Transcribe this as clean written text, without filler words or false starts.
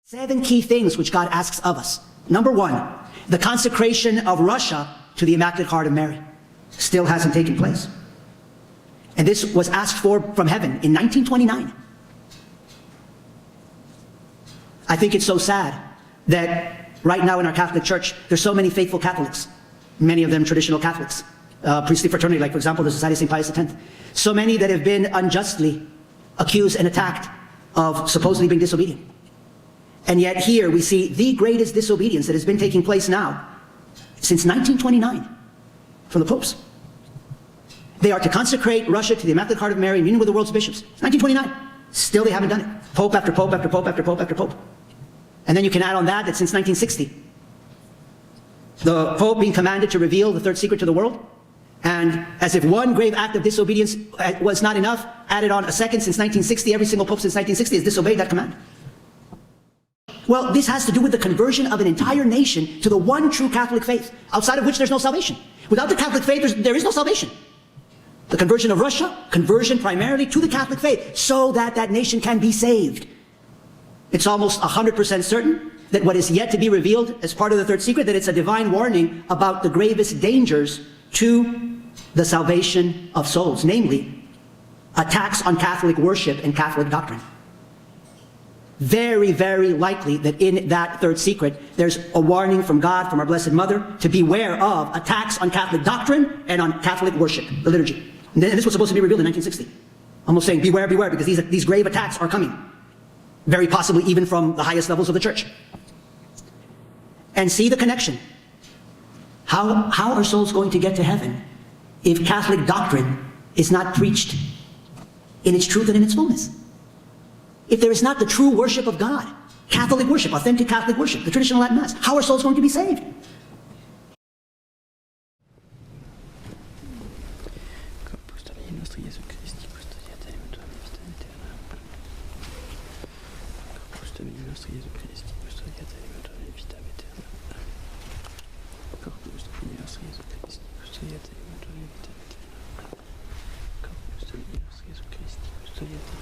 7 key things which God asks of us. Number 1, the consecration of Russia to the Immaculate Heart of Mary still hasn't taken place. And this was asked for from heaven in 1929. I think it's so sad that right now in our Catholic Church, there's so many faithful Catholics, many of them traditional Catholics, priestly fraternity, like for example, the Society of St. Pius X. So many that have been unjustly accused and attacked of supposedly being disobedient. And yet here we see the greatest disobedience that has been taking place now since 1929 from the popes. They are to consecrate Russia to the Immaculate Heart of Mary in union with the world's bishops. 1929. Still they haven't done it. Pope after pope after pope after pope after pope. And then you can add on that since 1960, the Pope being commanded to reveal the third secret to the world. And as if one grave act of disobedience was not enough, added on a second since 1960. Every single Pope since 1960 has disobeyed that command. Well, this has to do with the conversion of an entire nation to the one true Catholic faith, outside of which there's no salvation. Without the Catholic faith, there is no salvation. The conversion of Russia, conversion primarily to the Catholic faith, so that that nation can be saved. It's almost 100% certain that what is yet to be revealed as part of the third secret, that it's a divine warning about the gravest dangers to the salvation of souls, namely attacks on Catholic worship and Catholic doctrine. Very, very likely that in that third secret, there's a warning from God, from our Blessed Mother, to beware of attacks on Catholic doctrine and on Catholic worship, the liturgy. And this was supposed to be revealed in 1960. Almost saying, beware, beware, because these grave attacks are coming. Very possibly even from the highest levels of the church. And see the connection. How are souls going to get to heaven if Catholic doctrine is not preached in its truth and in its fullness? If there is not the true worship of God, Catholic worship, authentic Catholic worship, the traditional Latin Mass, how are souls going to be saved? Custodiate